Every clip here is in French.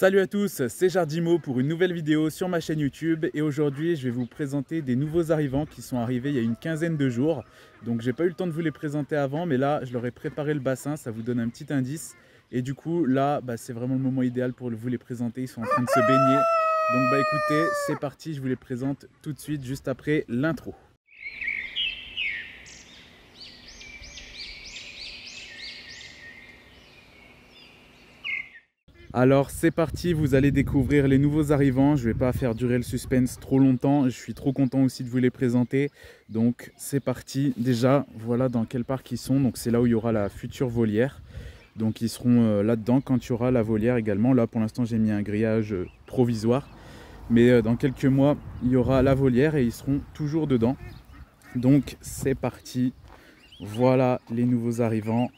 Salut à tous, c'est Jardimo pour une nouvelle vidéo sur ma chaîne YouTube et aujourd'hui je vais vous présenter des nouveaux arrivants qui sont arrivés il y a une quinzaine de jours. Donc j'ai pas eu le temps de vous les présenter avant, mais là je leur ai préparé le bassin, ça vous donne un petit indice. Et du coup là c'est vraiment le moment idéal pour vous les présenter, ils sont en train de se baigner. Donc écoutez, c'est parti, je vous les présente tout de suite juste après l'intro. Alors c'est parti, vous allez découvrir les nouveaux arrivants. Je ne vais pas faire durer le suspense trop longtemps. Je suis trop content aussi de vous les présenter. Donc c'est parti. Déjà, voilà dans quel parc ils sont. Donc c'est là où il y aura la future volière. Donc ils seront là-dedans quand il y aura la volière également. Là pour l'instant j'ai mis un grillage provisoire. Mais dans quelques mois il y aura la volière et ils seront toujours dedans. Donc c'est parti. Voilà les nouveaux arrivants.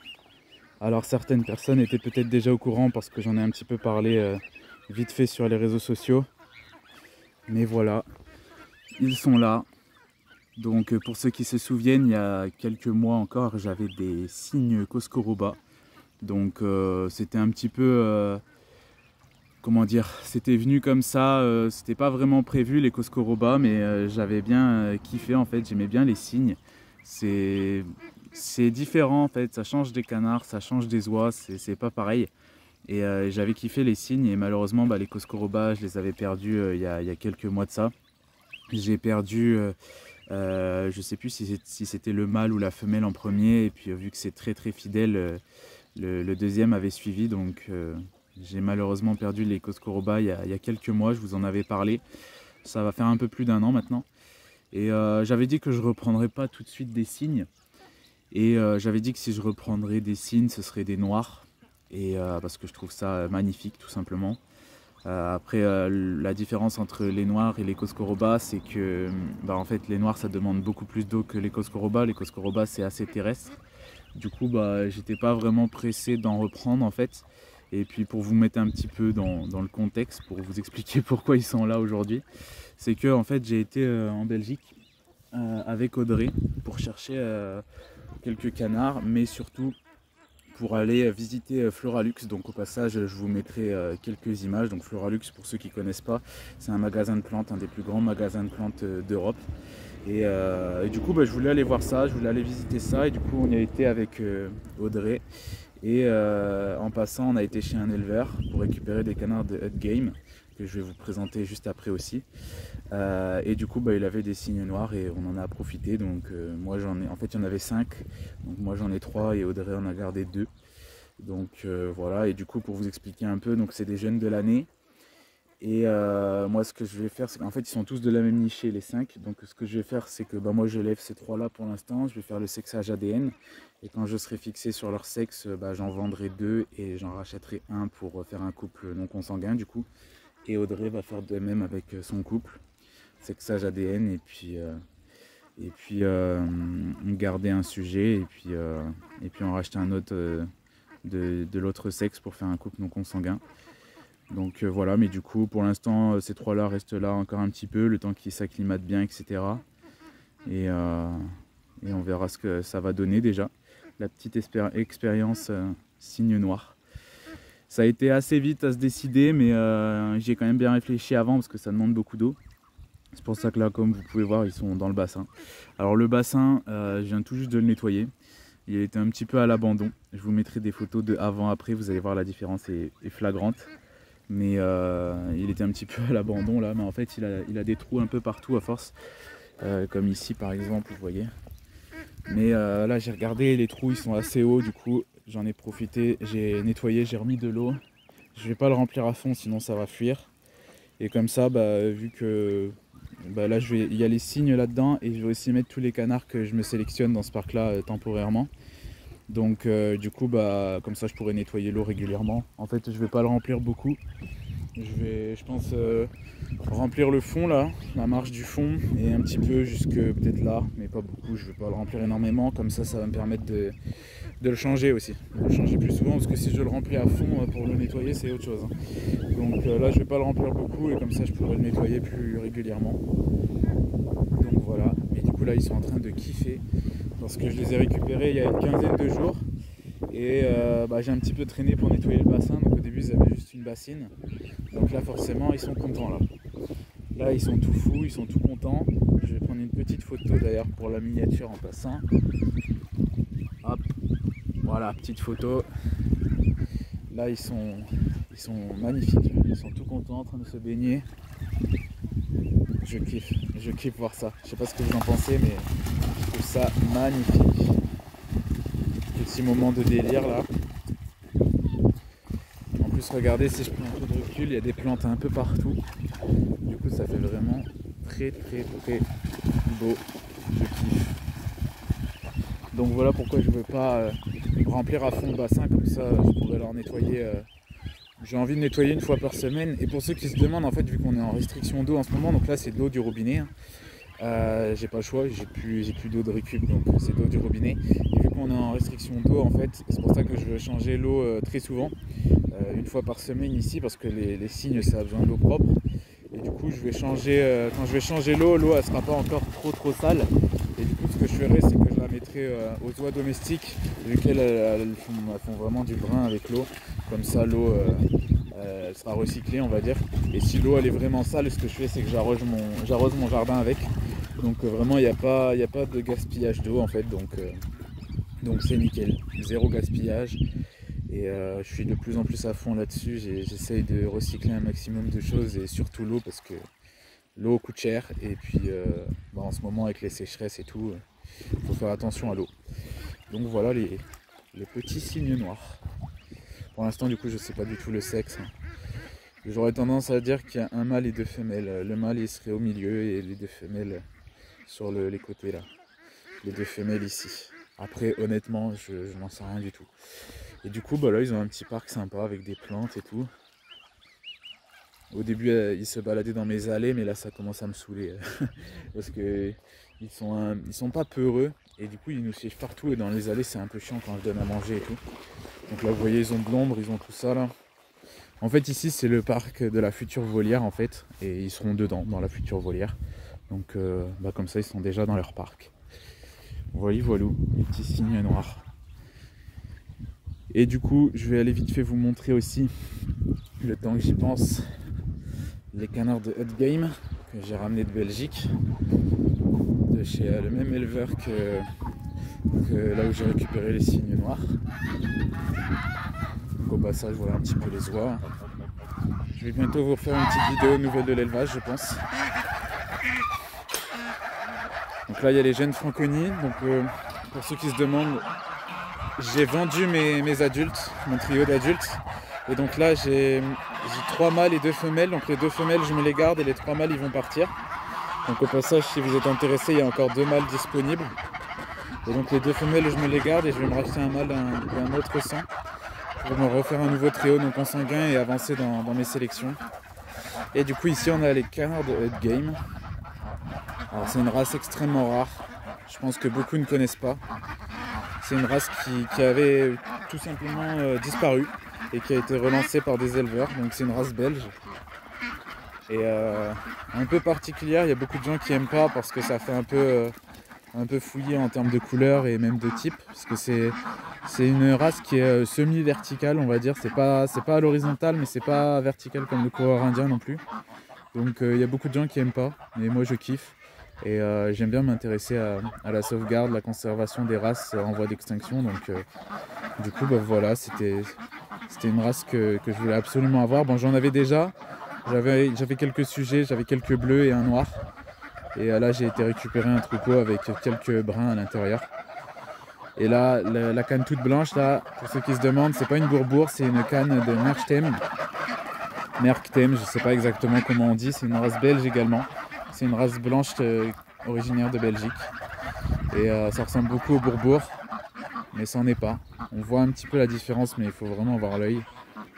Alors certaines personnes étaient peut-être déjà au courant parce que j'en ai un petit peu parlé vite fait sur les réseaux sociaux. Mais voilà, ils sont là. Donc pour ceux qui se souviennent, il y a quelques mois encore, j'avais des cygnes Coscoroba. Donc c'était un petit peu, comment dire, c'était venu comme ça. C'était pas vraiment prévu les Coscoroba, mais j'avais bien kiffé en fait, j'aimais bien les cygnes. C'est différent en fait, ça change des canards, ça change des oies, c'est pas pareil. Et j'avais kiffé les cygnes et malheureusement les Coscoroba, je les avais perdus il y a quelques mois de ça. J'ai perdu, je sais plus si c'était le mâle ou la femelle en premier, et puis vu que c'est très fidèle, le deuxième avait suivi, donc j'ai malheureusement perdu les Coscoroba il y a quelques mois, je vous en avais parlé. Ça va faire un peu plus d'un an maintenant. Et j'avais dit que je ne reprendrais pas tout de suite des cygnes. Et j'avais dit que si je reprendrais des cygnes, ce serait des noirs. Et parce que je trouve ça magnifique tout simplement. Après la différence entre les noirs et les Coscoroba, c'est que en fait les noirs ça demande beaucoup plus d'eau que les Coscoroba. Les Coscoroba c'est assez terrestre. Du coup j'étais pas vraiment pressé d'en reprendre en fait. Et puis pour vous mettre un petit peu dans le contexte, pour vous expliquer pourquoi ils sont là aujourd'hui, c'est que en fait j'ai été en Belgique avec Audrey pour chercher quelques canards, mais surtout pour aller visiter Floralux. Donc au passage je vous mettrai quelques images. Donc Floralux, pour ceux qui ne connaissent pas, c'est un magasin de plantes, un des plus grands magasins de plantes d'Europe. Et du coup je voulais aller voir ça, je voulais aller visiter ça, et du coup on y a été avec Audrey. Et en passant on a été chez un éleveur pour récupérer des canards de Hut Game que je vais vous présenter juste après aussi. Et du coup il avait des cygnes noirs et on en a profité. Donc moi j'en ai, en fait il y en avait 5, donc moi j'en ai 3 et Audrey en a gardé 2. Donc voilà, et du coup pour vous expliquer un peu, donc c'est des jeunes de l'année. Et moi ce que je vais faire, c'est qu'en fait ils sont tous de la même nichée les 5. Donc ce que je vais faire, c'est que moi je lève ces 3 là pour l'instant. Je vais faire le sexage ADN. Et quand je serai fixé sur leur sexe, j'en vendrai 2 et j'en rachèterai un pour faire un couple non consanguin du coup. Et Audrey va faire de même avec son couple, sexage ADN, et puis garder un sujet et puis en racheter un autre de l'autre sexe pour faire un couple non consanguin. Donc voilà, mais du coup pour l'instant ces 3 là restent là encore un petit peu, le temps qu'ils s'acclimatent bien, etc. Et on verra ce que ça va donner déjà. La petite expérience cygne noir. Ça a été assez vite à se décider, mais j'ai quand même bien réfléchi avant parce que ça demande beaucoup d'eau. C'est pour ça que là, comme vous pouvez voir, ils sont dans le bassin. Alors le bassin, je viens tout juste de le nettoyer. Il était un petit peu à l'abandon. Je vous mettrai des photos de avant-après, vous allez voir la différence est flagrante. Mais il était un petit peu à l'abandon là, mais en fait il a des trous un peu partout à force. Comme ici par exemple, vous voyez. Mais là j'ai regardé, les trous ils sont assez hauts, du coup j'en ai profité, j'ai nettoyé, j'ai remis de l'eau. Je vais pas le remplir à fond sinon ça va fuir. Et comme ça, vu que là il y a les cygnes là-dedans, et je vais aussi mettre tous les canards que je me sélectionne dans ce parc là temporairement. Donc du coup comme ça je pourrais nettoyer l'eau régulièrement. En fait je vais pas le remplir beaucoup. Je pense remplir le fond là, la marge du fond, et un petit peu jusque peut-être là, mais pas beaucoup. Je vais pas le remplir énormément, comme ça va me permettre de le changer aussi, de le changer plus souvent, parce que si je le remplis à fond pour le nettoyer c'est autre chose. Donc là je vais pas le remplir beaucoup, et comme ça je pourrais le nettoyer plus régulièrement. Donc voilà, et du coup là ils sont en train de kiffer parce que je les ai récupérés il y a une quinzaine de jours. Et j'ai un petit peu traîné pour nettoyer le bassin. Donc au début début ils avaient juste une bassine. Donc là forcément ils sont contents là. Là ils sont tout fous, ils sont tout contents. Je vais prendre une petite photo d'ailleurs pour la miniature en passant. Hop, voilà, petite photo. Là ils sont magnifiques, ils sont tout contents en train de se baigner. Je kiffe voir ça. Je sais pas ce que vous en pensez, mais je trouve ça magnifique. Petit moment de délire là. En plus regardez, si je prends un peu de recul, il y a des plantes un peu partout. Du coup ça fait vraiment très beau. Je kiffe. Donc voilà pourquoi je veux pas remplir à fond le bassin, comme ça je pourrais leur nettoyer. J'ai envie de nettoyer une fois par semaine. Et pour ceux qui se demandent, en fait, vu qu'on est en restriction d'eau en ce moment, donc là c'est de l'eau du robinet, j'ai pas le choix, j'ai plus d'eau de récup, donc c'est de l'eau du robinet. Et vu qu'on est en restriction d'eau, en fait, c'est pour ça que je veux changer l'eau très souvent, une fois par semaine ici, parce que les cygnes ça a besoin d'eau propre. Et du coup je vais changer, quand je vais changer l'eau elle sera pas encore trop sale. Et du coup ce que je ferai, c'est que je la mettrai aux oies domestiques, vu qu'elles font vraiment du brin avec l'eau. Comme ça l'eau elle sera recyclée, on va dire. Et si l'eau elle est vraiment sale, ce que je fais c'est que j'arrose mon jardin avec. Donc vraiment il n'y a pas de gaspillage d'eau en fait. Donc c'est nickel, zéro gaspillage. Et je suis de plus en plus à fond là-dessus. J'essaye de recycler un maximum de choses, et surtout l'eau, parce que l'eau coûte cher. Et puis en ce moment avec les sécheresses et tout, il faut faire attention à l'eau. Donc voilà les petits cygnes noirs. Pour l'instant du coup je sais pas du tout le sexe. J'aurais tendance à dire qu'il y a un mâle et deux femelles. Le mâle il serait au milieu et les deux femelles sur les côtés là. Les deux femelles ici. Après honnêtement je n'en sais rien du tout. Et du coup là ils ont un petit parc sympa avec des plantes et tout. Au début ils se baladaient dans mes allées, mais là ça commence à me saouler. Parce que ils sont pas peureux. Et du coup ils nous siègent partout, et dans les allées c'est un peu chiant quand je donne à manger et tout. Donc là vous voyez ils ont de l'ombre, ils ont tout ça là. En fait ici c'est le parc de la future volière en fait. Et ils seront dedans dans la future volière. Donc comme ça ils sont déjà dans leur parc. Voilà, les petits cygnes noirs. Et du coup je vais aller vite fait vous montrer aussi, le temps que j'y pense, les canards de Hut Game que j'ai ramenés de Belgique, de chez le même éleveur que là où j'ai récupéré les cygnes noirs. Donc au passage voilà un petit peu les oies. Je vais bientôt vous refaire une petite vidéo nouvelle de l'élevage je pense. Donc là il y a les jeunes Franconie. Donc pour ceux qui se demandent, j'ai vendu mes adultes, mon trio d'adultes. Et donc là j'ai 3 mâles et 2 femelles. Donc les 2 femelles je me les garde et les 3 mâles ils vont partir. Donc au passage si vous êtes intéressé, il y a encore 2 mâles disponibles. Et donc les 2 femelles je me les garde, et je vais me racheter un mâle d'un autre sang pour me refaire un nouveau trio donc consanguin et avancer dans mes sélections. Et du coup ici on a les canards de Hut Game. Alors c'est une race extrêmement rare, je pense que beaucoup ne connaissent pas. C'est une race qui avait tout simplement disparu et qui a été relancée par des éleveurs. Donc c'est une race belge et un peu particulière. Il y a beaucoup de gens qui n'aiment pas parce que ça fait un peu fouillé en termes de couleur et même de type, parce que c'est une race qui est semi-verticale on va dire. C'est pas à l'horizontale, mais c'est pas vertical comme le coureur indien non plus. Donc il y a beaucoup de gens qui n'aiment pas, mais moi je kiffe. Et j'aime bien m'intéresser à la sauvegarde, la conservation des races en voie d'extinction. Donc du coup voilà, c'était une race que je voulais absolument avoir. Bon, j'en avais déjà, j'avais quelques sujets, j'avais quelques bleus et un noir. Et là j'ai été récupérer un troupeau avec quelques bruns à l'intérieur. Et là la canne toute blanche là, pour ceux qui se demandent, c'est pas une bourbourg, c'est une canne de Merktem, je sais pas exactement comment on dit. C'est une race belge également. C'est une race blanche originaire de Belgique. Et ça ressemble beaucoup au bourbourg, mais ça n'en est pas. On voit un petit peu la différence, mais il faut vraiment avoir l'œil.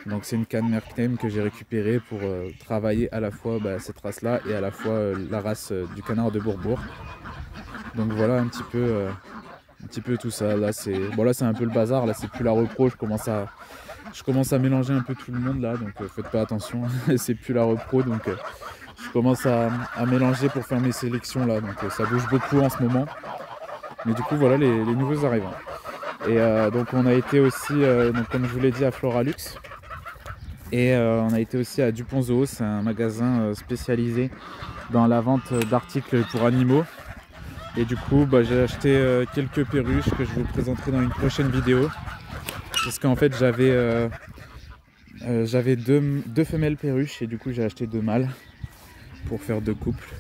Donc c'est une canne Merktem que j'ai récupérée pour travailler à la fois cette race-là et à la fois la race du canard de Bourbourg. Donc voilà un petit peu tout ça. Là c'est un peu le bazar. Là c'est plus la repro. Je commence à mélanger un peu tout le monde là. Donc faites pas attention. C'est plus la repro. Donc je commence à mélanger pour faire mes sélections là. Donc ça bouge beaucoup en ce moment. Mais du coup voilà les nouveaux arrivants. Et donc on a été aussi, donc, comme je vous l'ai dit, à Floralux. Et on a été aussi à Dupont Zoo, c'est un magasin spécialisé dans la vente d'articles pour animaux. Et du coup j'ai acheté quelques perruches que je vous présenterai dans une prochaine vidéo. Parce qu'en fait j'avais deux femelles perruches et du coup j'ai acheté 2 mâles pour faire 2 couples.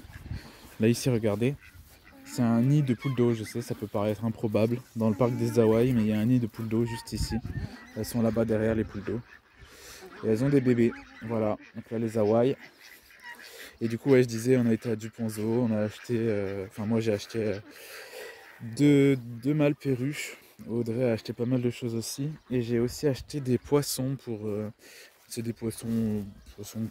Là ici regardez, c'est un nid de poules d'eau, je sais ça peut paraître improbable dans le parc des Hawaï, mais il y a un nid de poules d'eau juste ici. Elles sont là-bas derrière les poules d'eau. Et elles ont des bébés, voilà, donc là les Hawaï. Et du coup je disais on a été à Dupont Zoo, on a acheté, moi j'ai acheté deux mâles perruches. Audrey a acheté pas mal de choses aussi. Et j'ai aussi acheté des poissons pour... c'est des poissons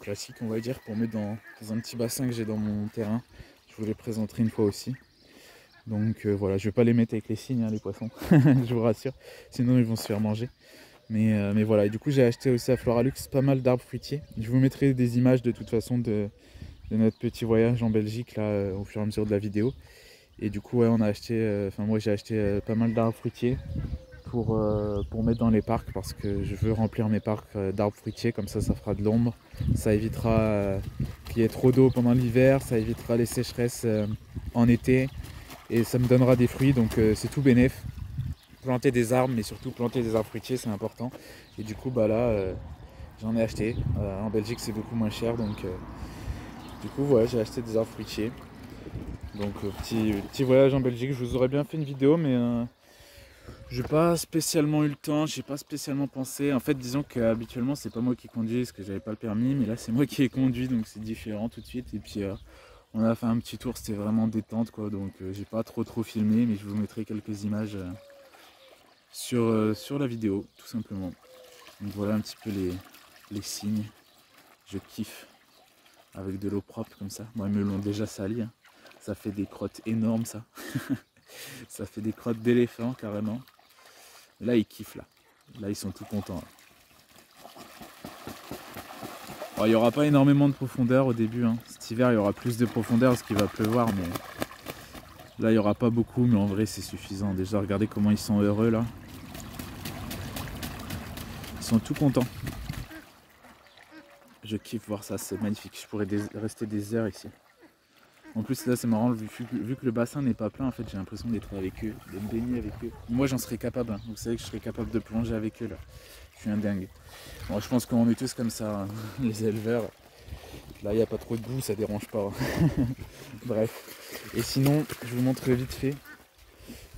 classiques on va dire, pour mettre dans un petit bassin que j'ai dans mon terrain. Je vous les présenterai une fois aussi. Donc voilà, je vais pas les mettre avec les cygnes les poissons, je vous rassure. Sinon ils vont se faire manger. Mais voilà, et du coup j'ai acheté aussi à Floralux pas mal d'arbres fruitiers. Je vous mettrai des images de toute façon de notre petit voyage en Belgique là au fur et à mesure de la vidéo. Et du coup on a acheté, moi j'ai acheté pas mal d'arbres fruitiers pour mettre dans les parcs, parce que je veux remplir mes parcs d'arbres fruitiers, comme ça fera de l'ombre, ça évitera qu'il y ait trop d'eau pendant l'hiver, ça évitera les sécheresses en été et ça me donnera des fruits, donc c'est tout bénef. Planter des arbres, mais surtout planter des arbres fruitiers, c'est important. Et du coup là j'en ai acheté, en Belgique c'est beaucoup moins cher, donc du coup voilà, j'ai acheté des arbres fruitiers. Donc petit voyage en Belgique, je vous aurais bien fait une vidéo, mais j'ai pas spécialement eu le temps, j'ai pas spécialement pensé. En fait, disons qu'habituellement c'est pas moi qui conduis parce que j'avais pas le permis, mais là c'est moi qui ai conduit, donc c'est différent tout de suite. Et puis on a fait un petit tour, c'était vraiment détente quoi, donc j'ai pas trop filmé, mais je vous mettrai quelques images sur la vidéo, tout simplement. Donc voilà un petit peu les cygnes. Je kiffe avec de l'eau propre comme ça. Moi, ils me l'ont déjà sali, hein. Ça fait des crottes énormes ça. Ça fait des crottes d'éléphant carrément. Là ils kiffent là. Là ils sont tout contents. Là. Alors, il n'y aura pas énormément de profondeur au début. Hein. Cet hiver il y aura plus de profondeur parce qu'il va pleuvoir. Mais là il n'y aura pas beaucoup. Mais en vrai c'est suffisant. Déjà regardez comment ils sont heureux là. Ils sont tout contents. Je kiffe voir ça, c'est magnifique. Je pourrais rester des heures ici. En plus là c'est marrant, vu que le bassin n'est pas plein, en fait j'ai l'impression d'être avec eux, de me baigner avec eux. Moi j'en serais capable, hein. Vous savez que je serais capable de plonger avec eux là. Je suis un dingue. Bon, je pense qu'on est tous comme ça, hein, les éleveurs. Là il n'y a pas trop de boue, ça dérange pas. Hein. Bref. Et sinon, je vous montre vite fait.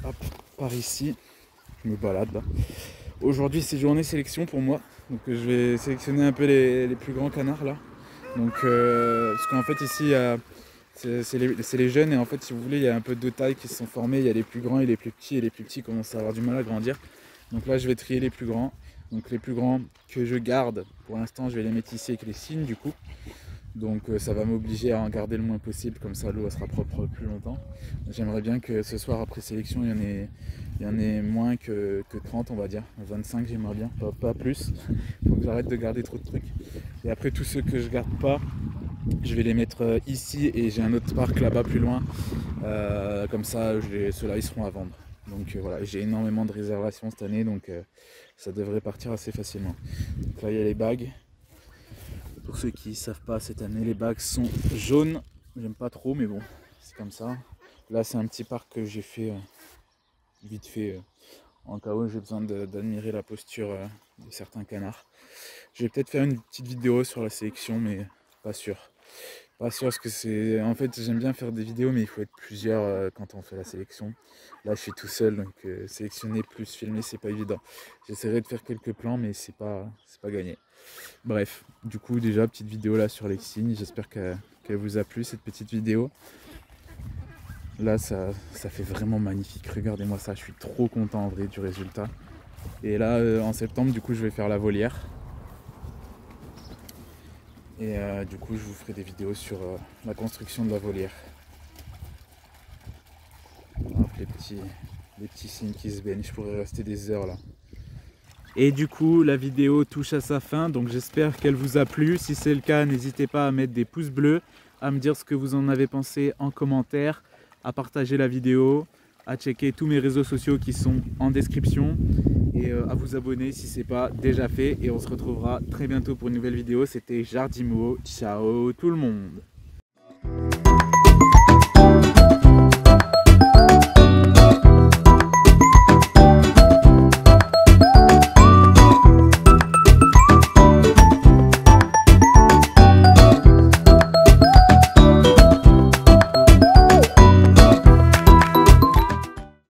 Hop, par ici. Je me balade là. Aujourd'hui c'est journée sélection pour moi. Donc je vais sélectionner un peu les plus grands canards là. Donc parce qu'en fait ici il y a... C'est les jeunes, et en fait si vous voulez il y a un peu de tailles qui se sont formées, il y a les plus grands et les plus petits, et les plus petits commencent à avoir du mal à grandir. Donc là je vais trier les plus grands. Donc les plus grands que je garde, pour l'instant je vais les mettre ici avec les cygnes du coup. Donc ça va m'obliger à en garder le moins possible, comme ça l'eau sera propre plus longtemps. J'aimerais bien que ce soir après sélection il y en ait moins que 30 on va dire. 25 j'aimerais bien, pas plus. Faut que j'arrête de garder trop de trucs. Et après tous ceux que je garde pas, je vais les mettre ici, et j'ai un autre parc là-bas plus loin. Comme ça ceux-là ils seront à vendre. Donc voilà, j'ai énormément de réservations cette année, donc ça devrait partir assez facilement. Donc là il y a les bagues. Pour ceux qui ne savent pas, cette année les bagues sont jaunes. J'aime pas trop, mais bon, c'est comme ça. Là c'est un petit parc que j'ai fait vite fait en cas où j'ai besoin d'admirer la posture de certains canards. Je vais peut-être faire une petite vidéo sur la sélection, mais pas sûr. Pas sûr parce que c'est... En fait j'aime bien faire des vidéos, mais il faut être plusieurs quand on fait la sélection. Là je suis tout seul, donc sélectionner plus filmer c'est pas évident. J'essaierai de faire quelques plans, mais c'est pas gagné. Bref, du coup déjà petite vidéo là sur les cygnes, j'espère qu'elle vous a plu cette petite vidéo. Là ça fait vraiment magnifique, regardez-moi ça, je suis trop content en vrai du résultat. Et là en septembre du coup je vais faire la volière. Et du coup je vous ferai des vidéos sur la construction de la volière. Hop, les petits cygnes qui se baignent, je pourrais rester des heures là. Et du coup la vidéo touche à sa fin, donc j'espère qu'elle vous a plu. Si c'est le cas, n'hésitez pas à mettre des pouces bleus, à me dire ce que vous en avez pensé en commentaire, à partager la vidéo, à checker tous mes réseaux sociaux qui sont en description. et à vous abonner si ce n'est pas déjà fait. Et on se retrouvera très bientôt pour une nouvelle vidéo. C'était Jardimo. Ciao tout le monde.